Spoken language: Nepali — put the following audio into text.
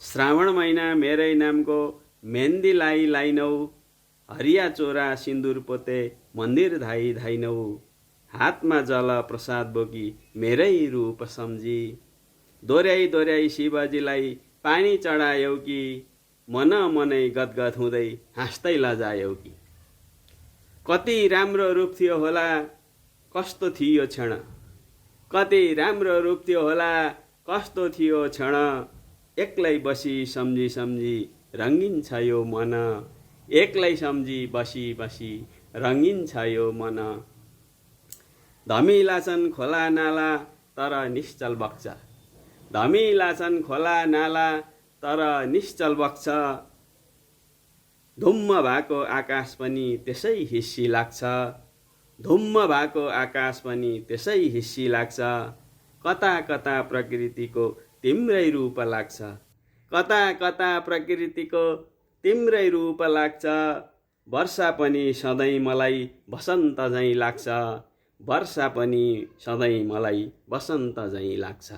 श्रावण महिना मेरै नामको मेहन्दीलाई लाइनौ, हरिया चोरा सिन्दुर पोते मन्दिर धाई धाइनौ, हातमा जल प्रसाद बोकी मेरै रूप सम्झी, दोर्याई दोर्याई शिवजीलाई पानी चढायौ कि, मन मनै गदगद हुँदै हाँस्दै लजायौ कि। कति राम्रो रूप थियो होला, कस्तो थियो क्षण, कति राम्रो रूप थियो होला, कस्तो थियो क्षण, एक्लै बसी सम्झी सम्झी रङ्गिन छ यो मन, एक्लै सम्झी बसी बसी रङ्गिन छ यो मन। धमिला छन् खोला नाला तर निश्चल बग्छ, धमिला छन् खोला नाला तर निश्चल बग्छ, धुम्म भएको आकाश पनि त्यसै हिस्सी लाग्छ, धुम्म भएको आकाश पनि त्यसै हिस्सी लाग्छ, कता कता प्रकृतिको तिम्रै रूप लाग्छ, कता कता प्रकृतिको तिम्रै रूप लाग्छ, वर्षा पनि सधैँ मलाई बसन्त झैँ लाग्छ, वर्षा पनि सधैँ मलाई बसन्त झैँ लाग्छ।